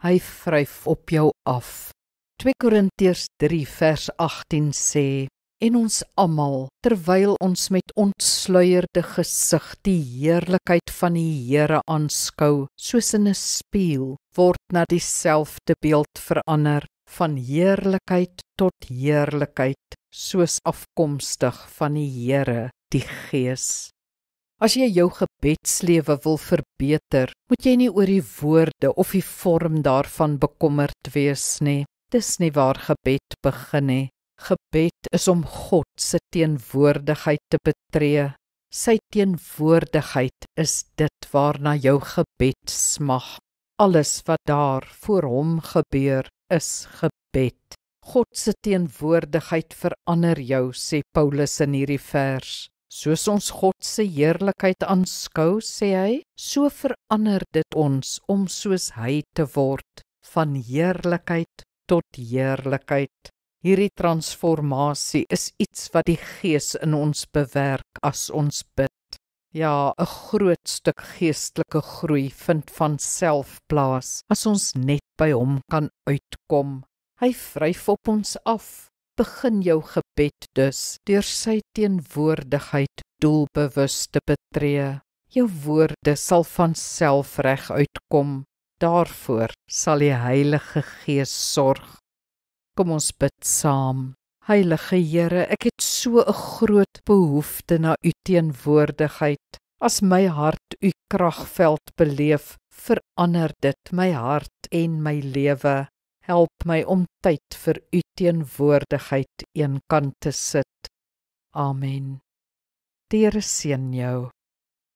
hy vryf op jou af. 2 Korintiërs 3 vers 18 sê, en ons almal, terwyl ons met ontsluierde gesig die heerlikheid van die Here aanskou, soos in 'n spieël, word na dieselfde beeld verander, van heerlikheid tot heerlikheid, soos afkomstig van die Here, die Gees. As jy jou gebedslewe wil verbeter, moet jy nie oor die woorde of die vorm daarvan bekommerd wees nie. Dis nie waar gebed begin nie. Gebed is om God se teenwoordigheid te betree. Sy teenwoordigheid is dit waarna jou gebed smag. Alles wat daar voor hom gebeur, is gebed. God se teenwoordigheid verander jou, sê Paulus in hierdie vers. Soos ons God se heerlikheid aanskou, sê hy, so verander dit ons om soos hy te word, van heerlikheid tot heerlikheid. Hierdie transformasie is iets wat die Gees in ons bewerk as ons bid. Ja, 'n groot stuk geestelike groei vind van self plaas as ons net by hom kan uitkom. Hy vryf op ons af. Begin jou gebed dus deur sy teenwoordigheid doelbewus te betree. Jou woorde sal van self reg uitkom. Daarvoor sal die Heilige Gees sorg. Kom ons bid saam. Heilige Here, ek het so 'n groot behoefte na u teenwoordigheid. As my hart u kragveld beleef, verander dit my hart en my lewe. Help my om tyd vir u teenwoordigheid eenkant te sit. Amen. Die Here seën jou.